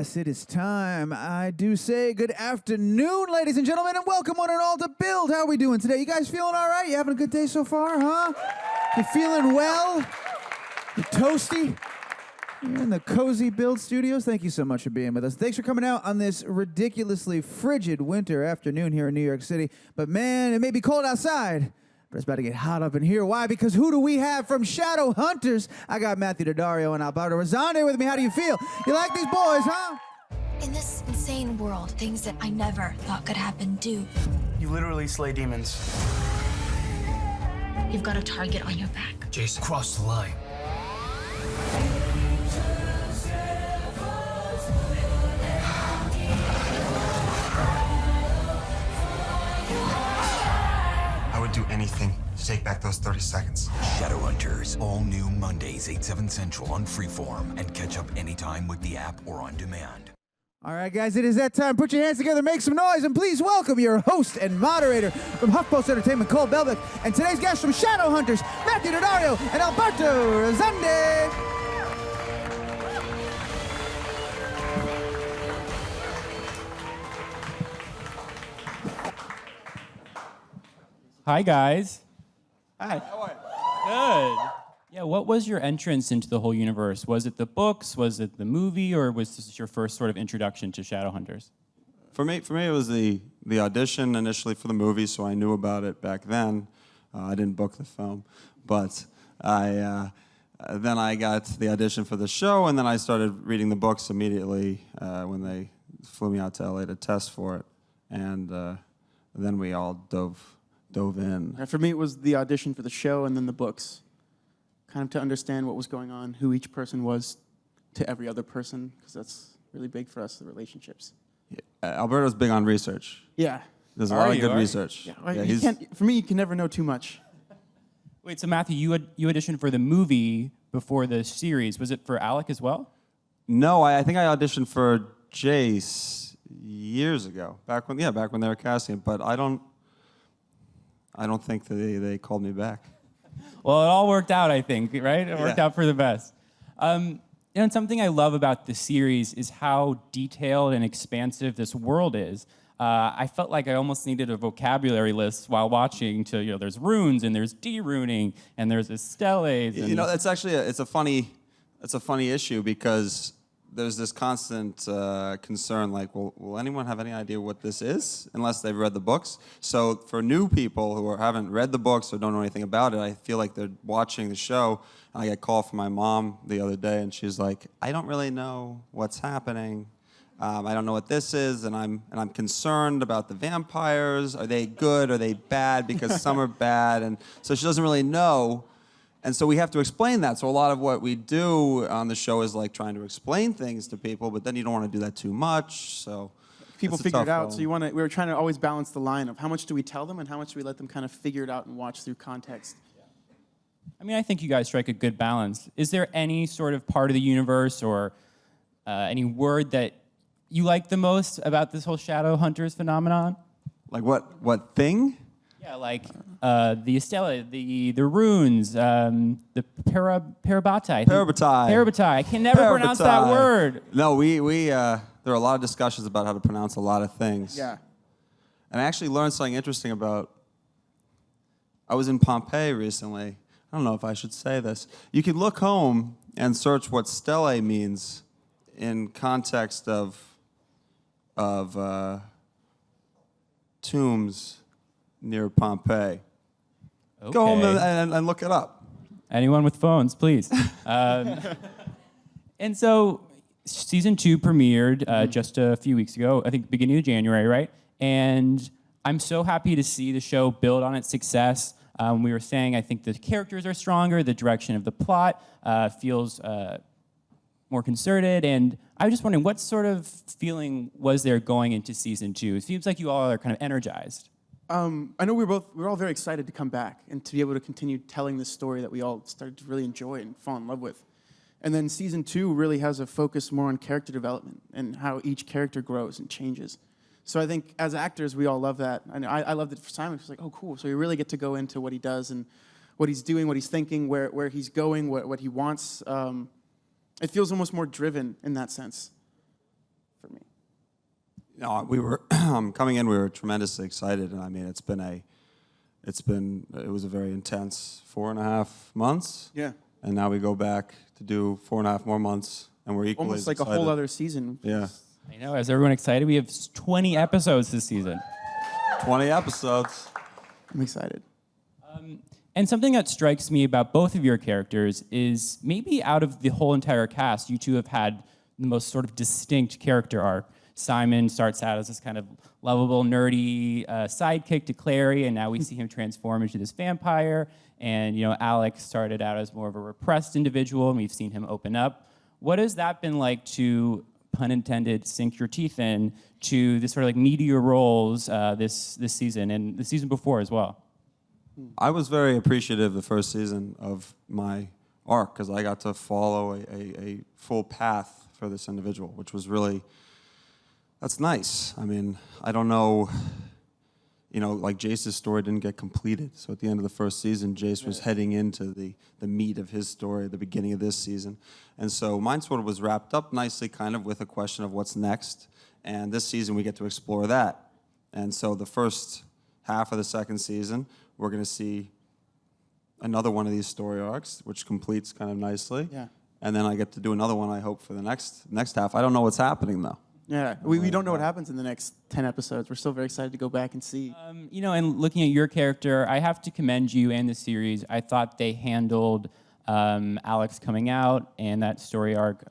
yes, it is time. I do say good afternoon, ladies and gentlemen, and welcome one and all to Build. How are we doing today? You guys feeling all right? You having a good day so far, huh? You feeling well? You toasty? You're in the cozy Build studios. Thank you so much for being with us. Thanks for coming out on this ridiculously frigid winter afternoon here in New York City. But man, it may be cold outside, but it's about to get hot up in here. Why? Because who do we have from Shadowhunters? I got Matthew Daddario and Alberto Rosende with me. How do you feel? You like these boys, huh? In this insane world, things that I never thought could happen do. You literally slay demons. You've got a target on your back. Jason crossed the line. I would do anything to take back those 30 seconds. Shadowhunters, all new Mondays, 8/7 Central on Freeform, and catch up anytime with the app or on demand. All right, guys, it is that time. Put your hands together, make some noise, and please welcome your host and moderator from HuffPost Entertainment, Cole Belvick, and today's guests from Shadowhunters, Matthew Daddario and Alberto Rosende. Hi, guys. Hi. Good. Yeah, what was your entrance into the whole universe? Was it the books? Was it the movie? Or was this your first sort of introduction to Shadowhunters? For me, it was the audition initially for the movie, so I knew about it back then. I didn't book the film, but then I got the audition for the show, and then I started reading the books immediately when they flew me out to LA to test for it, and then we all dove in. For me, it was the audition for the show and then the books. Kind of to understand what was going on, who each person was to every other person, because that's really big for us, the relationships. Yeah. Alberto's big on research. Yeah. There's a lot of good research. Yeah, for me, you can never know too much. Wait, so Matthew, you auditioned for the movie before the series. Was it for Alec as well? No, I think I auditioned for Jace years ago, back when they were casting it, but I don't think that they called me back. Well, it all worked out, I think, right? It worked out for the best. And something I love about the series is how detailed and expansive this world is. I felt like I almost needed a vocabulary list while watching. There's runes and there's de-runing and there's steles. You know, it's actually it's a funny issue because there's this constant concern, like, will anyone have any idea what this is unless they've read the books? So for new people who haven't read the books or don't know anything about it, I feel like they're watching the show. I got a call from my mom the other day, and she's like, I don't really know what's happening. I don't know what this is, and I'm concerned about the vampires. Are they good? Are they bad? Because some are bad, and so she doesn't really know. And so we have to explain that. So a lot of what we do on the show is like trying to explain things to people, but then you don't want to do that too much. So people figure it out. So we were trying to always balance the line of how much do we tell them and how much do we let them kind of figure it out and watch through context. I mean, I think you guys strike a good balance. Is there any sort of part of the universe or any word that you like the most about this whole Shadowhunters phenomenon? Like what thing? Yeah, like the Estella, the runes, the Parabatai. Parabatai. I can never pronounce that word. No, there are a lot of discussions about how to pronounce a lot of things. Yeah. And I actually learned something interesting I was in Pompeii recently. I don't know if I should say this. You could look home and search what stele means in context of tombs near Pompeii. Okay. Go home and look it up. Anyone with phones, please. And so season 2 premiered just a few weeks ago, I think beginning of January, right? And I'm so happy to see the show build on its success. We were saying I think the characters are stronger, the direction of the plot feels more concerted, and I was just wondering what sort of feeling was there going into season 2? It seems like you all are kind of energized. I know we're all very excited to come back and to be able to continue telling this story that we all started to really enjoy and fall in love with. And then season 2 really has a focus more on character development and how each character grows and changes. So I think as actors, we all love that. And I loved it for Simon. It's like, oh, cool. So we really get to go into what he does and what he's doing, what he's thinking, where he's going, what he wants. It feels almost more driven in that sense. No, we were coming in. We were tremendously excited, and I mean, it was a very intense 4.5 months. Yeah. And now we go back to do 4.5 more months, and we're equally Almost like excited. a whole other season. Yeah, I know. Is everyone excited? We have 20 episodes this season. 20 episodes. I'm excited. And something that strikes me about both of your characters is maybe out of the whole entire cast, you two have had the most sort of distinct character arc. Simon starts out as this kind of lovable, nerdy sidekick to Clary, and now we see him transform into this vampire. And Alex started out as more of a repressed individual, and we've seen him open up. What has that been like to, pun intended, sink your teeth in to this sort of like meatier roles this season and the season before as well? I was very appreciative the first season of my arc because I got to follow a full path for this individual, which was really, that's nice. I mean, I don't know, like Jace's story didn't get completed. So at the end of the first season, Jace was heading into the meat of his story at the beginning of this season. And so mine sort of was wrapped up nicely kind of with a question of what's next. And this season we get to explore that. And so the first half of the second season, we're going to see another one of these story arcs, which completes kind of nicely. Yeah. And then I get to do another one, I hope, for the next half. I don't know what's happening, though. Yeah, we don't know what happens in the next 10 episodes. We're still very excited to go back and see. And looking at your character, I have to commend you and the series. I thought they handled Alex coming out and that story arc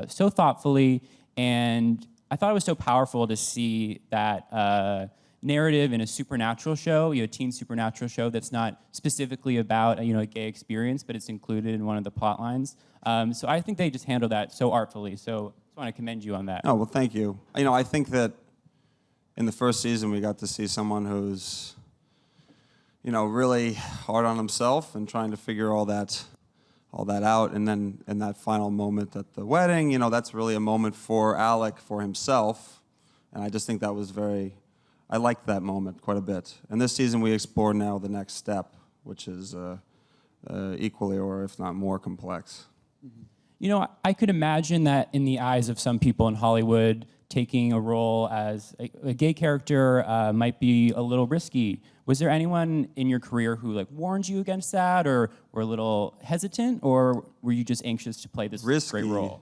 so thoughtfully, and I thought it was so powerful to see that narrative in a supernatural show, a teen supernatural show that's not specifically about a gay experience, but it's included in one of the plot lines. So I think they just handled that so artfully. So I just want to commend you on that. Oh, well, thank you. I think that in the first season we got to see someone who's, really hard on himself and trying to figure all that out. And then in that final moment at the wedding, that's really a moment for Alec, for himself. And I just think that was I liked that moment quite a bit. And this season we explore now the next step, which is equally or if not more complex. I could imagine that in the eyes of some people in Hollywood, taking a role as a gay character might be a little risky. Was there anyone in your career who warned you against that, or were a little hesitant, or were you just anxious to play this Risky. great role?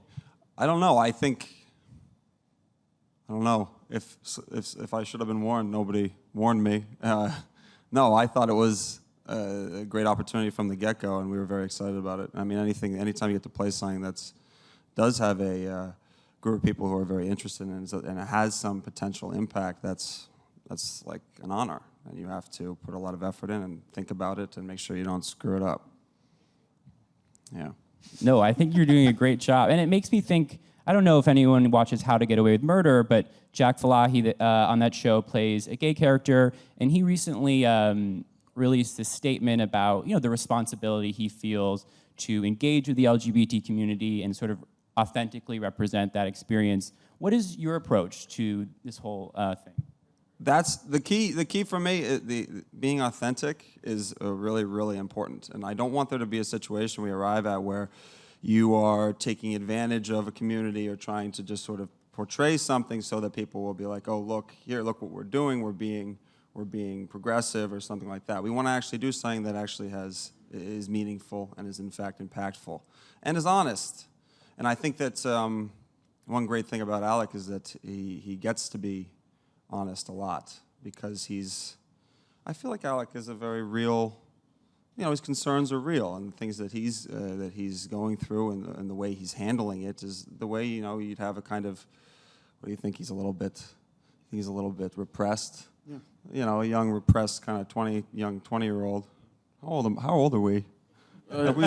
I don't know. I don't know. If I should have been warned, nobody warned me. No, I thought it was a great opportunity from the get-go, and we were very excited about it. I mean, anytime you get to play something does have a group of people who are very interested in it, and it has some potential impact, that's like an honor, and you have to put a lot of effort in and think about it and make sure you don't screw it up. Yeah. No, I think you're doing a great job, and it makes me think. I don't know if anyone watches How to Get Away with Murder, but Jack Falahi on that show plays a gay character, and he recently released this statement about the responsibility he feels to engage with the LGBT community and sort of authentically represent that experience. What is your approach to this whole thing? That's the key. The key for me, being authentic is really, really important, and I don't want there to be a situation we arrive at where you are taking advantage of a community or trying to just sort of portray something so that people will be like, oh, look what we're doing, we're being progressive or something like that. We want to actually do something that actually is meaningful and is in fact impactful and is honest. And I think that one great thing about Alec is that he gets to be honest a lot because I feel like Alec is a very real, his concerns are real, and the things that he's going through and the way he's handling it is the way, you'd have a kind of, what do you think, he's a little bit repressed. Yeah. A young repressed kind of 20-year-old. How old are we?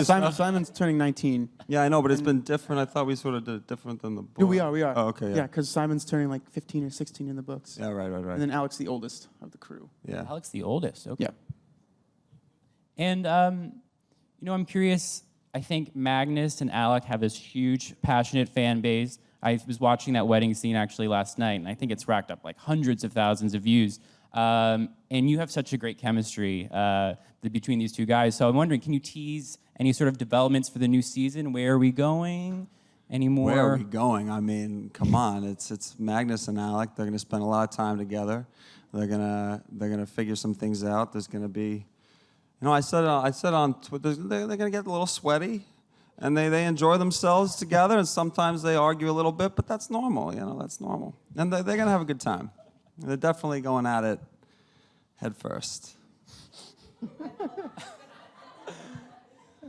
Simon's turning 19. Yeah, I know, but it's been different. I thought we sort of did it different than the book. Yeah, we are. Oh, okay, yeah. Yeah, because Simon's turning 15 or 16 in the books. Yeah, right. And then Alex, the oldest of the crew. Yeah. Alex, the oldest. Okay. Yeah. And, I'm curious. I think Magnus and Alec have this huge, passionate fan base. I was watching that wedding scene actually last night, and I think it's racked up hundreds of thousands of views. And you have such a great chemistry between these two guys. So I'm wondering, can you tease any sort of developments for the new season? Where are we going? Any more? Where are we going? I mean, come on. It's Magnus and Alec. They're going to spend a lot of time together. They're gonna figure some things out. There's going to be, I said on Twitter, they're going to get a little sweaty, and they enjoy themselves together. And sometimes they argue a little bit, but that's normal. That's normal. And they're going to have a good time. They're definitely going at it head first.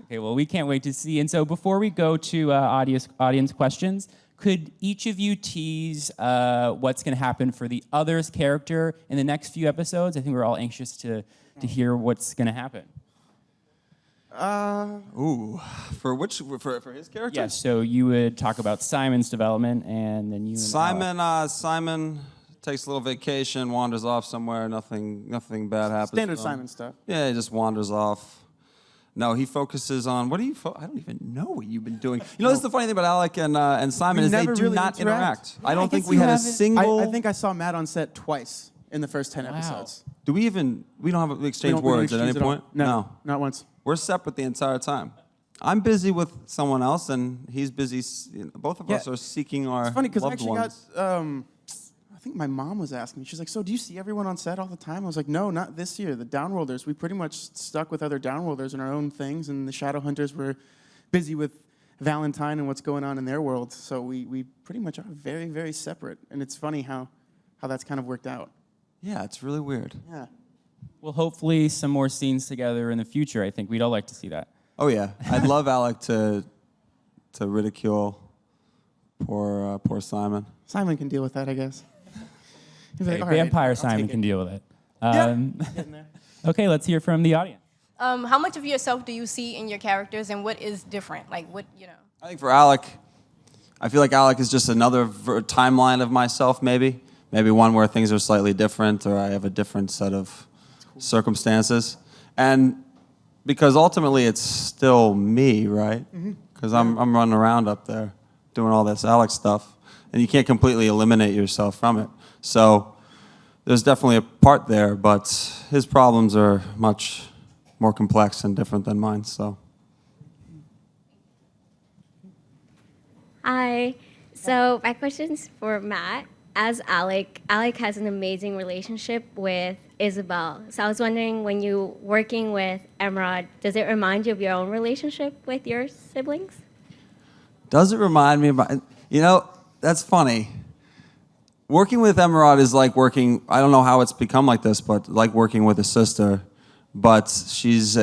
Okay, well, we can't wait to see. And so before we go to audience questions, could each of you tease what's going to happen for the other's character in the next few episodes? I think we're all anxious to hear what's going to happen. For his character? Yes, so you would talk about Simon's development, and then you and Simon takes a little vacation, wanders off somewhere. Nothing bad happens. Standard Simon stuff. Yeah, he just wanders off. No, he focuses on I don't even know what you've been doing. That's the funny thing about Alec and Simon is they do really not interact. I don't think guess we you had a haven't- single. I think I saw Matt on set twice in the first 10 episodes. Do we even? We don't have exchange We don't words at any exchange all. point. No, not once. We're separate the entire time. I'm busy with someone else, and he's busy. Both of us are seeking our It's funny because I loved actually ones. got. I think my mom was asking me. She's like, "So do you see everyone on set all the time?" I was like, "No, not this year. The Downworlders. We pretty much stuck with other Downworlders and our own things, and the Shadowhunters were busy with Valentine and what's going on in their world. So we pretty much are very, very separate. And it's funny how that's kind of worked out. Yeah, it's really weird. Yeah. well, hopefully some more scenes together in the future. I think we'd all like to see that. Oh yeah, I'd love Alec to ridicule poor Simon. Simon can deal with that, I guess. He's like, Okay, "All right, Vampire I'll Simon take can it." deal with it. Getting there. Okay, let's hear from the audience. How much of yourself do you see in your characters, and what is different? Like, I think for Alec, I feel like Alec is just another timeline of myself, maybe one where things are slightly different, or I have a different set of circumstances, and because ultimately it's still me, right? Because I'm running around up there doing all this Alec stuff, and you can't completely eliminate yourself from it. So there's definitely a part there, but his problems are much more complex and different than mine. So. Hi. So my question's for Matt. As Alec has an amazing relationship with Isabel. So I was wondering, when you're working with Emerald, does it remind you of your own relationship with your siblings? Does it remind me about, that's funny. Working with Emerald is like working, I don't know how it's become like this, but like working with a sister, but she's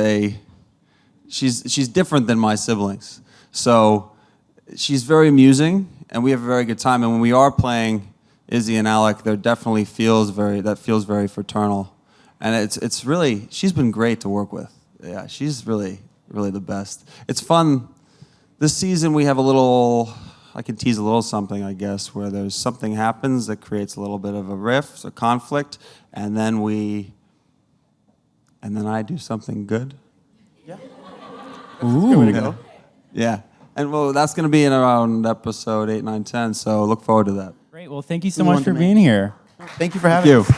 different than my siblings. So she's very amusing, and we have a very good time. And when we are playing Izzy and Alec, there definitely feels very fraternal. And it's really, she's been great to work with. Yeah, she's really, really the best. It's fun. This season we have I can tease a little something, I guess, where there's something happens that creates a little bit of a rift, a conflict, and then I do something good. Yeah. Ooh. Good way to go. Yeah. And well, that's going to be in around episode 8, 9, 10, so look forward to that. Great. Well, thank you so We much want for to being here. Thank you for having us.